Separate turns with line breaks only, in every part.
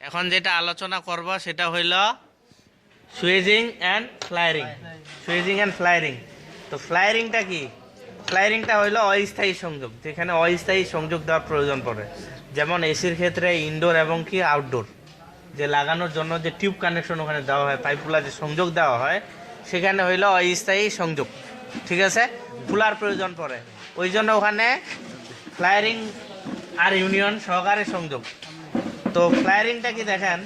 এখন যেটা আলোচনা করব সেটা হইল swaging and flaring. Swaging and flaring. তো ফ্লায়ারিংটা কি? ফ্লায়ারিংটা হইল অস্থায়ী সংযোগ, যেখানে অস্থায়ী সংযোগ দেওয়ার প্রয়োজন পড়ে। যেমন এসির ক্ষেত্রে ইনডোর এবং কি আউটডোর যে লাগানোর জন্য যে টিউব কানেকশন ওখানে দেওয়া হয়, পাইপগুলা যে সংযোগ দেওয়া হয়, সেখানে হইল অস্থায়ী সংযোগ। ঠিক আছে, খোলার প্রয়োজন পড়ে, ওই জন্য ওখানে ফ্লায়ারিং আর ইউনিয়ন সহকারে সংযোগ। তো ফ্লায়ারিংটা কি দেখেন,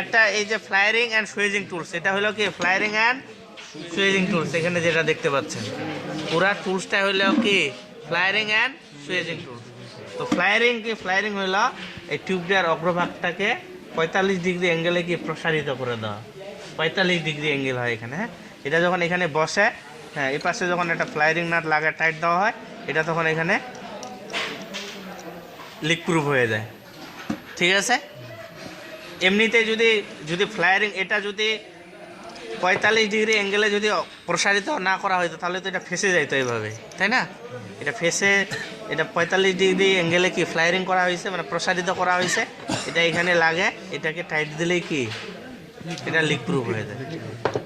একটা এই যে ফ্লায়ারিং অ্যান্ড সুইজিং টুলস, এটা হলো কি ফ্লায়ারিং অ্যান্ড সুইজিং টুলস। এখানে যেটা দেখতে পাচ্ছেন পুরা টুলসটা হইলো কি ফ্লায়ারিং অ্যান্ড সুইজিং টুলস। তো ফ্লায়ারিং কি? ফ্লায়ারিং হইলো এই টিউবটার অগ্রভাগটাকে 45 ডিগ্রি অ্যাঙ্গেলে কি প্রসারিত করে দেওয়া। 45 ডিগ্রি অ্যাঙ্গেল হয় এখানে। হ্যাঁ, এটা যখন এখানে বসে, হ্যাঁ, এই পাশে যখন একটা ফ্লায়ারিং নাট লাগা টাইট দেওয়া হয়, এটা তখন এখানে লিক প্রুফ হয়ে যায়। ঠিক আছে, এমনিতে যদি ফ্লায়ারিং এটা যদি 45 ডিগ্রি অ্যাঙ্গেলে যদি প্রসারিত না করা হতো তাহলে তো এটা ফেসে যাইতো এইভাবে, তাই না? এটা ফেসে, এটা 45 ডিগ্রি অ্যাঙ্গেলে কি ফ্লায়ারিং করা হয়েছে, মানে প্রসারিত করা হয়েছে। এটা এখানে লাগে, এটাকে টাইট দিলেই কি এটা লিক প্রুফ হয়ে যায়।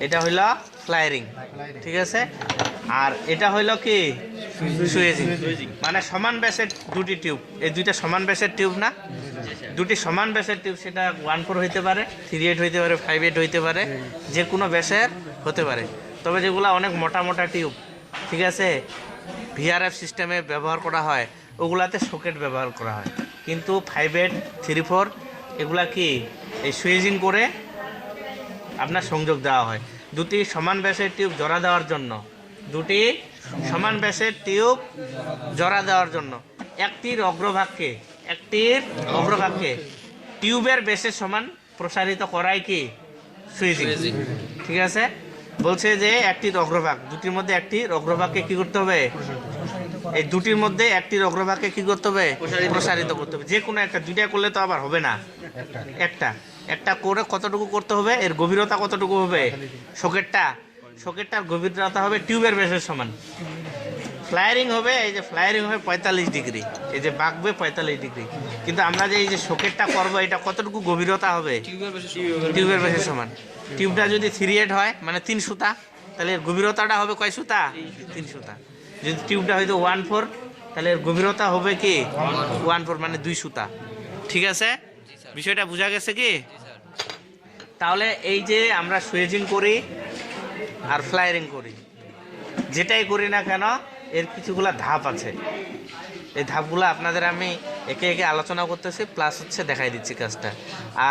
এটা হইল ফ্লায়ারিং। ঠিক আছে, আর এটা হইল কি সুইজিং। মানে সমান ব্যাসের দুটি টিউব, এই দুইটা সমান ব্যাসের টিউব না, দুটি সমান ব্যাসের টিউব। সেটা 1/4 হইতে পারে, 3/8 হইতে পারে, 5/8 হইতে পারে, যে কোনো ব্যাসের হতে পারে। তবে যেগুলো অনেক মোটা মোটা টিউব, ঠিক আছে, ভিআরএফ সিস্টেমে ব্যবহার করা হয়, ওগুলাতে সকেট ব্যবহার করা হয়। কিন্তু 5/8, 3/4 এগুলা কি এই সুইজিং করে আপনার সংযোগ দেওয়া হয়। দুটি সমান ব্যাসের টিউব জোড়া দেওয়ার জন্য, দুটি সমান ব্যাসের টিউব জোড়া দেওয়ার জন্য একটির অগ্রভাগকে টিউবের ব্যাসের সমান প্রসারিত করাই কি সুইজিং। ঠিক আছে, বলছে যে একটির অগ্রভাগ, দুটির মধ্যে একটির অগ্রভাগকে কি করতে হবে, এই দুটির মধ্যে একটির অগ্রভাগকে কি করতে হবে, প্রসারিত করতে হবে। যে কোনো একটা, দুইটা করলে তো আবার হবে না, একটা করে কতটুকু করতে হবে, এর গভীরতা কতটুকু হবে, সকেটটার গভীরতা হবে টিউবের ব্যাসের সমান। ফ্লায়ারিং হবে, এই যে ফ্লায়ারিং হবে 45 ডিগ্রি, এই যে বাঁকবে 45 ডিগ্রি। কিন্তু আমরা যে এই যে সকেটটা করবো, এটা কতটুকু গভীরতা হবে, টিউবের ব্যাসের সমান। টিউবটা যদি 3/8 হয়, মানে 3 সুতা, তাহলে এর গভীরতাটা হবে কয় সুতা, 3 সুতা। যদি টিউবটা হয়তো 1/4, তাহলে এর গভীরতা হবে কি 1/4, মানে 2 সুতা। ঠিক আছে, বিষয়টা বোঝা গেছে কি? তাহলে এই যে আমরা সুইজিং করি আর ফ্লায়ারিং করি, যেটাই করি না কেন, এর কিছুগুলা ধাপ আছে। এই ধাপগুলো আপনাদের আমি একে একে আলোচনা করতেছি, প্লাস হচ্ছে দেখাই দিচ্ছি কাজটা।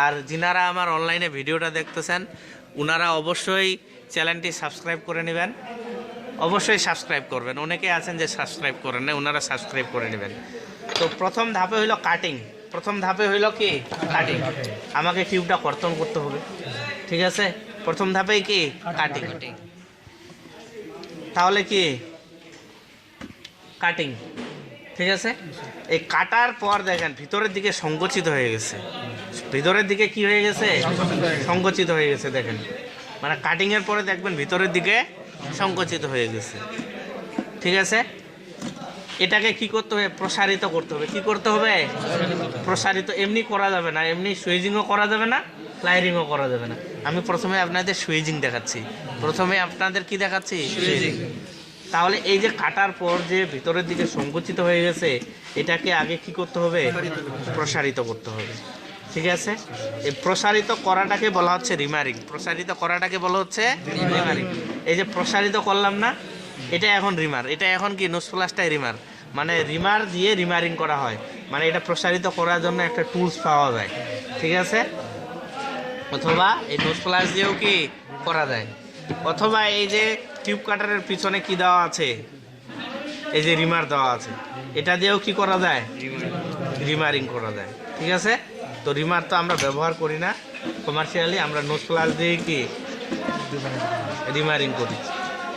আর যিনারা আমার অনলাইনে ভিডিওটা দেখতেছেন, ওনারা অবশ্যই চ্যানেলটি সাবস্ক্রাইব করে নেবেন, অবশ্যই সাবস্ক্রাইব করবেন। অনেকে আছেন যে সাবস্ক্রাইব করেন না, ওনারা সাবস্ক্রাইব করে নেবেন। তো প্রথম ধাপে হইল কাটিং। প্রথম ধাপে হইল কি কাটিং। আমাকে টিউবটা কর্তন করতে হবে। ঠিক আছে, প্রথম ধাপেই কি কাটিং। তাহলে কি কাটিং, ঠিক আছে। এই কাটার পর দেখেন ভিতরের দিকে সংকুচিত হয়ে গেছে, ভিতরের দিকে কি হয়ে গেছে, সংকুচিত হয়ে গেছে। দেখেন, মানে কাটিং এর পরে দেখবেন ভিতরের দিকে সংকুচিত হয়ে গেছে। ঠিক আছে, এটাকে কি করতে হবে, প্রসারিত করতে হবে। কি করতে হবে, প্রসারিত। এমনি করা যাবে না, এমনি সুইজিংও করা যাবে না, ফ্লায়ারিংও করা যাবে না। আমি প্রথমে আপনাদের সুইজিং দেখাচ্ছি, প্রথমে আপনাদের কি দেখাচ্ছি, সুইজিং। তাহলে এই যে কাটার পর যে ভিতরের দিকে সংকুচিত হয়ে গেছে, এটাকে আগে কি করতে হবে, প্রসারিত করতে হবে। ঠিক আছে, এই প্রসারিত করাটাকে বলা হচ্ছে রিমারিং। প্রসারিত করাটাকে বলা হচ্ছে রিমারিং। এই যে প্রসারিত করলাম না, এটা এখন রিমার, এটা এখন কি নোজ প্লাসটাই রিমার, মানে রিমার দিয়ে রিমারিং করা হয়। মানে এটা প্রসারিত করার জন্য একটা টুলস পাওয়া যায়। ঠিক আছে, অথবা এই নোজ প্লাস দিয়েও কি করা যায়, অথবা এই যে টিউব কাটারের পিছনে কি দেওয়া আছে, এই যে রিমার দেওয়া আছে, এটা দিয়েও কি করা যায়, রিমারিং করা যায়। ঠিক আছে, তো রিমার তো আমরা ব্যবহার করি না কমার্শিয়ালি, আমরা নোজ প্লাস দিয়ে কি রিমারিং করি।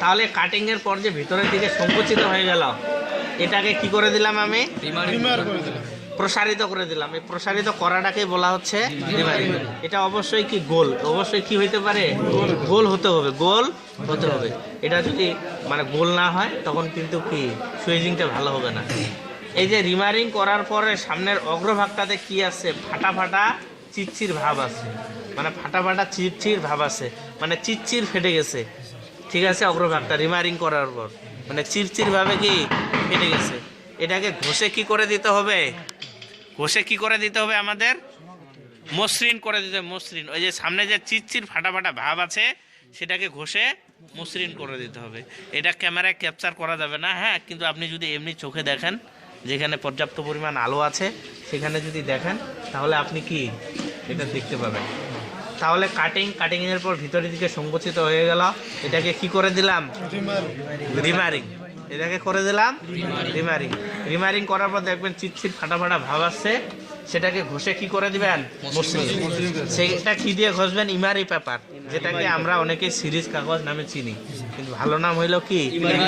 তাহলে কাটিং এর পর যে ভিতরের দিকে সংকুচিত হয়ে গেল, এটাকে কি করে দিলাম, আমি প্রসারিত করে দিলাম। এই প্রসারিত করাটাকে বলা হচ্ছে রিমারিং। এটা অবশ্যই কি গোল, অবশ্যই কি হইতে পারে, গোল হতে হবে, গোল হতে হবে। এটা যদি মানে গোল না হয় তখন কিন্তু কি সুইজিংটা ভালো হবে না। এই যে রিমারিং করার পরে সামনের অগ্রভাগটাতে কি আছে, ফাটা ফাটা চিরচির ভাব আছে, মানে ফাটা ফাটা চিরচির ভাব আছে, মানে চিরচির ফেটে গেছে। ঠিক আছে, অগ্রভাগটা রিমারিং করার পর মানে চিরচির ভাবে কি ফেটে গেছে। এটাকে ঘষে কি করে দিতে হবে, ঘষে কি করে দিতে হবে আমাদের, মসৃণ করে দিতে হবে। মসৃণ, ওই যে সামনে যে চিরচির ফাটা ফাটা ভাব আছে সেটাকে ঘষে মসৃণ করে দিতে হবে। এটা ক্যামেরায় ক্যাপচার করা যাবে না, হ্যাঁ, কিন্তু আপনি যদি এমনি চোখে দেখেন, যেখানে পর্যাপ্ত পরিমাণ আলো আছে সেখানে যদি দেখেন তাহলে আপনি কি এটা দেখতে পাবেন। তাহলে কাটিংয়ের পর ভিতরের দিকে সংকুচিত হয়ে গেল, এটাকে কি করে দিলাম, রিমারিং। এটাকে করে দিলাম রিমারিং। রিমারিং করার পর দেখবেন চিটচিট ফাটা ফাটা ভাব আসছে, সেটাকে ঘষে কি করে দিবেন, মসৃণ। সেটা কি দিয়ে ঘষবেন, ইমারি পেপার, যেটাকে আমরা অনেকে সিরিজ কাগজ নামে চিনি, কিন্তু ভালো নাম হইল কি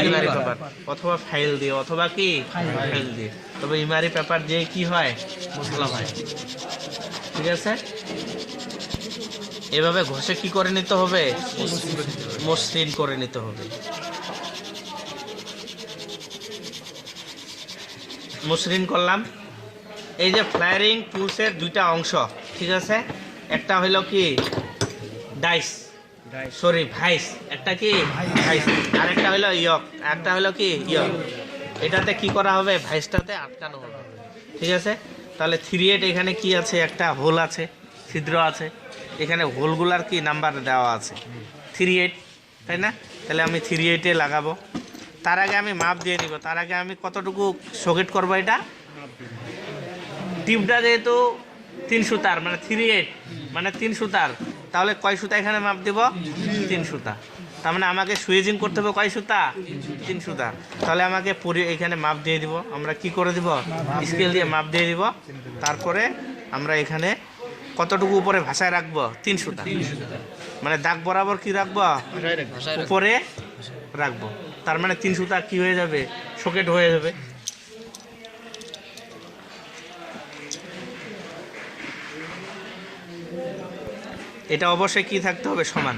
ইমারি পেপার, অথবা ফাইল দিয়ে, অথবা কি ফাইল দিয়ে। তবে ইমারি পেপার দিয়ে কি হয়, ভালো হয়। ঠিক আছে, এভাবে ঘষে কি করে নিতে হবে, মসৃণ করে নিতে হবে। মসৃণ করলাম। এই যে ফ্লায়ারিং টুলসের দুইটা অংশ, ঠিক আছে, একটা হইল কি ভাইস, একটা কি ভাইস, আরেকটা হইল ইয়ক, একটা হইল কি ইয়ক। এটাতে কি করা হবে, ভাইসটাতে আটকানো হবে। ঠিক আছে, তাহলে 3/8 এখানে কি আছে, একটা হোল আছে, ছিদ্র আছে, এখানে হোলগুলার কি নাম্বার দেওয়া আছে 3/8, তাই না? তাহলে আমি 3/8 লাগাবো। তার আগে আমি মাপ দিয়ে নিব। তার আগে আমি কতটুকু সকেট করবো, এটা টিউবটা যেহেতু 3 সুতার, মানে 3/8 মানে 3 সুতার, তাহলে কয় সুতা এখানে মাপ দেব, 3 সুতা। তার মানে আমাকে সুইজিং করতে হবে কয় সুতা, 3 সুতা। তাহলে আমাকে এখানে মাপ দিয়ে দিব। আমরা কি করে দিব, স্কেল দিয়ে মাপ দিয়ে দিব। তারপরে আমরা এখানে কতটুকু উপরে ভাষায় রাখবো, 3 সুতা, মানে দাগ বরাবর কি রাখবো, উপরে রাখবো। তার মানে 3 সুতা কি হয়ে যাবে, সকেট হয়ে যাবে। এটা অবশ্যই কি থাকতে হবে, সমান।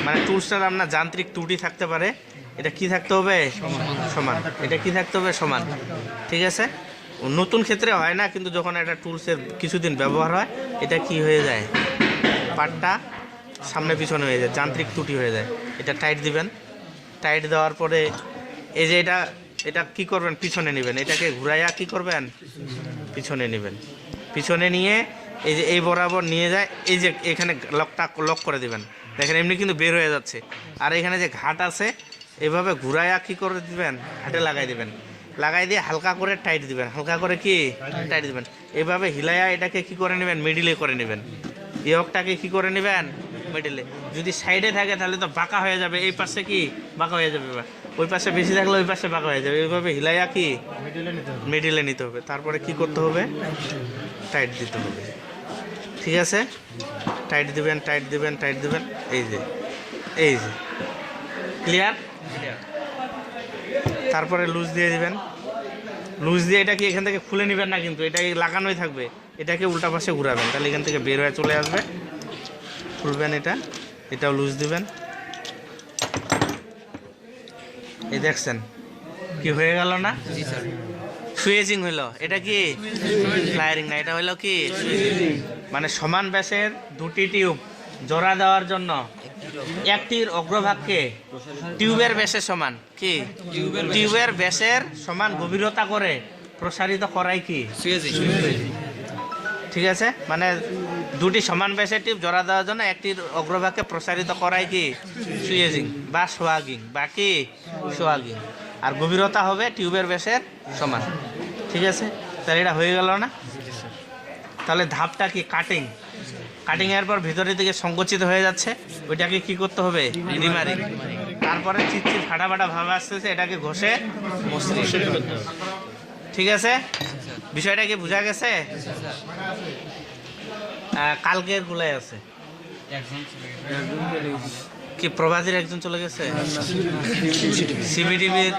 মানে টুলসটার আপনার যান্ত্রিক ত্রুটি থাকতে পারে, এটা কি থাকতে হবে, সমান। এটা কি থাকতে হবে, সমান। ঠিক আছে, নতুন ক্ষেত্রে হয় না, কিন্তু যখন একটা টুলসের কিছুদিন ব্যবহার হয়, এটা কি হয়ে যায়, পাটটা সামনে পিছনে হয়ে যায়, যান্ত্রিক ত্রুটি হয়ে যায়। এটা টাইট দিবেন। টাইট দেওয়ার পরে এই যে এটা কি করবেন, পিছনে নেবেন। এটাকে ঘুরাইয়া কি করবেন, পিছনে নেবেন। পিছনে নিয়ে এই যে এই বরাবর নিয়ে যায়, এই যে এখানে লক করে দিবেন। দেখেন এমনি কিন্তু বের হয়ে যাচ্ছে। আর এখানে যে ঘাট আছে, এভাবে ঘুরাইয়া কি করে দিবেন, ঘাটে লাগাই দিবেন। লাগাই দিয়ে হালকা করে টাইট দিবেন, হালকা করে কি টাইট দিবেন। এভাবে হিলাইয়া এটাকে কি করে নেবেন, মিডিলে করে নেবেন। ইয়কটাকে কি করে নেবেন, মিডিলে। যদি সাইডে থাকে তাহলে তো বাঁকা হয়ে যাবে, এই পাশে কি বাঁকা হয়ে যাবে, ওই পাশে বেশি থাকলে ওই পাশে বাঁকা হয়ে যাবে। এইভাবে হিলাইয়া কি মিডিলে নিতে হবে। তারপরে কি করতে হবে, টাইট দিতে হবে। ঠিক আছে, টাইট দিবেন, টাইট দিবেন, টাইট দিবেন। এই যে ক্লিয়ার। তারপরে লুজ দিয়ে দিবেন। লুজ দিয়ে এটা কি এখান থেকে খুলে নেবেন না, কিন্তু এটা লাগানোই থাকবে। এটাকে উল্টা পাশে ঘুরাবেন, তাহলে এখান থেকে বের হয়ে চলে আসবে। খুলবেন এটাও লুজ দিবেন। এই দেখছেন কি হয়ে গেল না, সুয়েজিং হইলো। এটা কি ফ্লায়ারিং না, এটা হইলো কি সুয়েজিং। মানে সমান ব্যাসের দুটি টিউব জোড়া দেওয়ার জন্য একটির অগ্রভাগকে টিউবের ব্যাসের সমান কি, টিউবের ব্যাসের সমান গভীরতা করে প্রসারিত করাই কি সুয়েজিং। ঠিক আছে, মানে দুটি সমান ব্যাসের টিউব জোড়া দেওয়ার জন্য একটির অগ্রভাগকে প্রসারিত করাই কি সুয়েজিং বা সোয়াগিং, বা কি সোয়াগিং। আর গভীরতা হবে টিউবের ব্যাসের সমান। ঠিক আছে, তাহলে এটা হয়ে গেল না। তাহলে ধাপটা কি, কাটিংয়ের পর ভিতরের দিকে সংকুচিত হয়ে যাচ্ছে, ওইটাকে কি করতে হবে, রিমারিং। তারপরে চিটচিট ফাটা ফাটা ভাব আসতেছে, এটাকে ঘষে মসৃণ। ঠিক আছে, বিষয়টা কি বোঝা গেছে? কালকের গুলাই আছে কি, প্রবাসীর একজন চলে গেছে, সিবিটিভির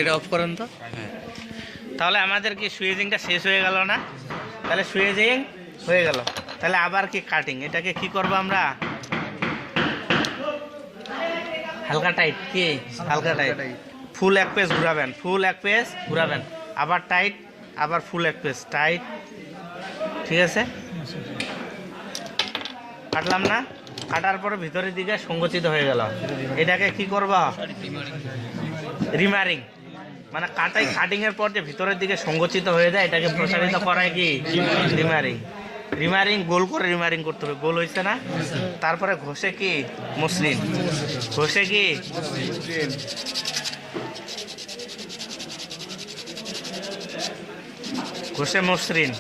এটা অফ করেন তো। তাহলে আমাদের কি সুয়েজিংটা শেষ হয়ে গেল না? তাহলে সুয়েজিং হয়ে গেল, তাহলে আবার কি কাটিং। এটাকে কি করবো আমরা, হালকা টাইট, কি হালকা টাইট, ফুল এক পেজ ঘুরাবেন, ফুল এক পেজ ঘুরাবেন, আবার টাইট, আবার ফুল এক পেজ টাইট, ঠিক আছে, কাটলাম না, কাটার পরে ভিতরের দিকে সংকুচিত হয়ে গেল, এটাকে কি করব? রিমারিং। মানে কাটিং এর পর যে ভিতরের দিকে সংকুচিত হয়ে যায় এটাকে প্রসারিত করায় কি? রিমারিং। রিমারিং গোল করে রিমারিং করতে হবে, গোল হয়েছে না? তারপরে ঘষে কি? মসৃণ। ঘষে কি? ঘষে মসৃণ।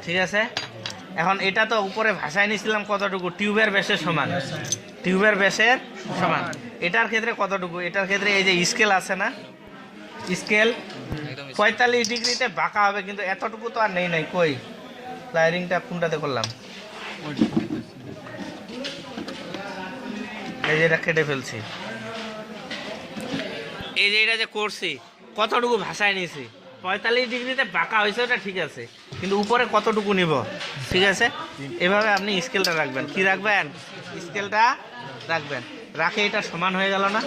ঠিক আছে, এখন এটা তো উপরে ভাষায় নিয়েছিলাম কতটুকু? টিউবের ব্যাসের সমান। টিউবের ব্যাসের সমান। এটার ক্ষেত্রে কতটুকু? এটার ক্ষেত্রে এই যে স্কেল আছে না, স্কেল 45 ডিগ্রিতে বাঁকা হবে, কিন্তু এতটুকু তো আর নেই। কই প্লায়ারিংটা কোনটাতে করলাম? এই যে এটা কেটে ফেলছি। এই যে এটা যে করছি কতটুকু ভাষায় নিয়েছি? 45 ডিগ্রিতে বাঁকা হয়েছে, ওটা ঠিক আছে, কিন্তু উপরে কতটুকু নিব? ঠিক আছে, এভাবে আপনি স্কেলটা রাখবেন। কি রাখবেন? স্কেলটা রাখবেন। রাখে এটা সমান হয়ে গেল না?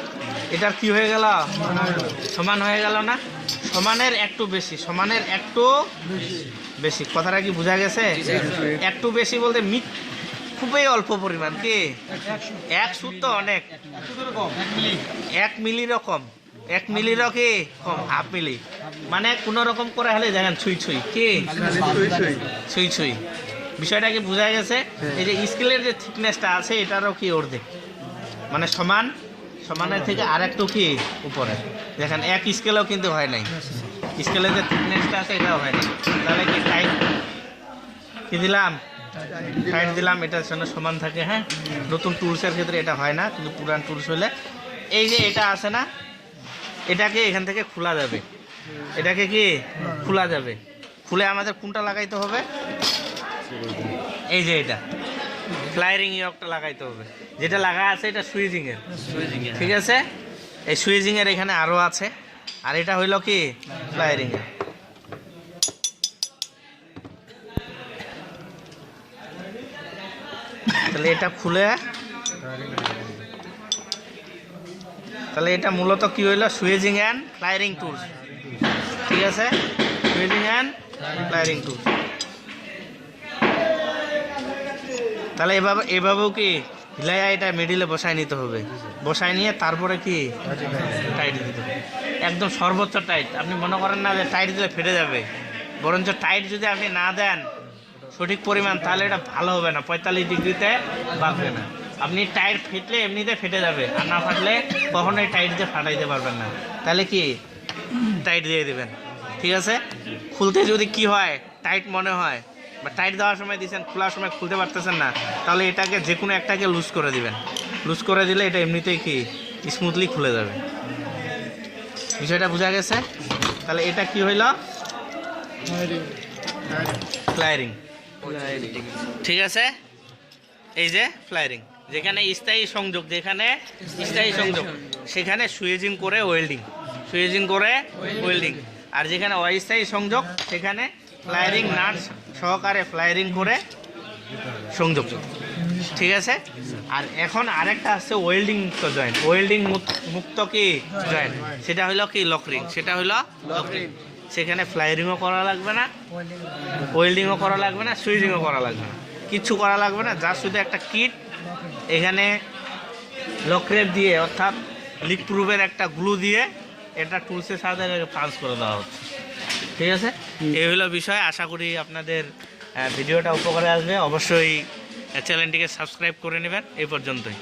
এটার কি হয়ে গেল? সমান হয়ে গেল না? সমানের একটু বেশি, সমানের একটু বেশি। কথাটা কি বোঝা গেছে? একটু বেশি বলতে খুবই অল্প পরিমাণ। কি 1 সুত তো অনেক, 1 মিলিরও কম, 1 মিলিরও কি কম, হাফ মিলি। মানে কোনো রকম করে হলে দেখেন ছুঁই কি ছুঁই। বিষয়টা কি বোঝা গেছে? এই যে স্কেলের যে থিকনেসটা আছে এটারও কি অর্ধেক, মানে সমানের থেকে আর একটু কি উপরে। দেখেন এক স্কেলেও কিন্তু হয় নাই, স্কেলের যে থিকনেসটা আছে এটাও হয় নাই। তাহলে কি টাইট কি দিলাম? টাইট দিলাম, এটার জন্য সমান থাকে। হ্যাঁ, নতুন টুলসের ক্ষেত্রে এটা হয় না, কিন্তু পুরান টুলস হলে এই যে এটা আছে না, এটাকে এখান থেকে খোলা যাবে। এটাকে কি খোলা যাবে? খুলে আমাদের কোনটা লাগাইতে হবে? এই যে এটা ফ্লায়ারিং ইয়কটা লাগাইতে হবে, যেটা লাগা আছে এটা সুইজিং এর। ঠিক আছে, এই সুইজিং এর এখানে আরো আছে, আর এটা হইল কি ফ্লায়ারিং এর। তাহলে এটা খুলে, তাহলে এটা মূলত কি হইল? Swaging and flaring tools. ঠিক আছে, সুইজিং অ্যান্ড ফ্লায়ারিং টুলস। তাহলে এভাবেও কি হিলাইয়া এটা মিডিলে বসায় নিতে হবে। বসায় নিয়ে তারপরে কি টাইট দিতে হবে, একদম সর্বোচ্চ টাইট। আপনি মনে করেন না যে টাইট দিলে ফেটে যাবে, বরঞ্চ টাইট যদি আপনি না দেন সঠিক পরিমাণ, তাহলে এটা ভালো হবে না, 45 ডিগ্রিতে বাঁকবে না। আপনি টাইট ফেটলে এমনিতে ফেটে যাবে, আর না ফাটলে কখনোই টাইট দিয়ে ফাটাইতে পারবেন না। তাহলে কি টাইট দিয়ে দেবেন। ঠিক আছে, খুলতে যদি কি হয়, টাইট মনে হয়, বা টাইট দেওয়ার সময় দিয়েছেন, খোলার সময় খুলতে পারতেছেন না, তাহলে এটাকে যে কোনো একটাকে লুজ করে দিবেন। লুজ করে দিলে এটা এমনিতেই কি স্মুথলি খুলে যাবে। বিষয়টা বোঝা গেছে? তাহলে এটা কি হইল? ফ্লায়ারিং। ঠিক আছে, এই যে ফ্লায়ারিং, যেখানে স্থায়ী সংযোগ, সেখানে সুইজিং করে ওয়েল্ডিং, আর যেখানে অস্থায়ী সংযোগ সেখানে ফ্লায়ারিং নাটস সহকারে ফ্লায়ারিং করে সংযোগ। ঠিক আছে, আর এখন আরেকটা আছে ওয়েল্ডিং মুক্ত জয়েন্ট, ওয়েল্ডিং মুক্ত কি জয়েন্ট, সেটা হইল কি লকরিং। সেখানে ফ্লায়ারিংও করা লাগবে না, ওয়েল্ডিংও করা লাগবে না, সুইজিংও করা লাগবে না, কিচ্ছু করা লাগবে না। যার শুধু একটা কিট এখানে লকরেপ দিয়ে, অর্থাৎ লিক প্রুফের একটা গ্লু দিয়ে এটা টুলসের সাথে পাঞ্চ করে দেওয়া হচ্ছে। ঠিক আছে, এই হলো বিষয়। আশা করি আপনাদের ভিডিওটা উপকারে আসবে। অবশ্যই চ্যানেলটিকে সাবস্ক্রাইব করে নেবেন। এই পর্যন্তই।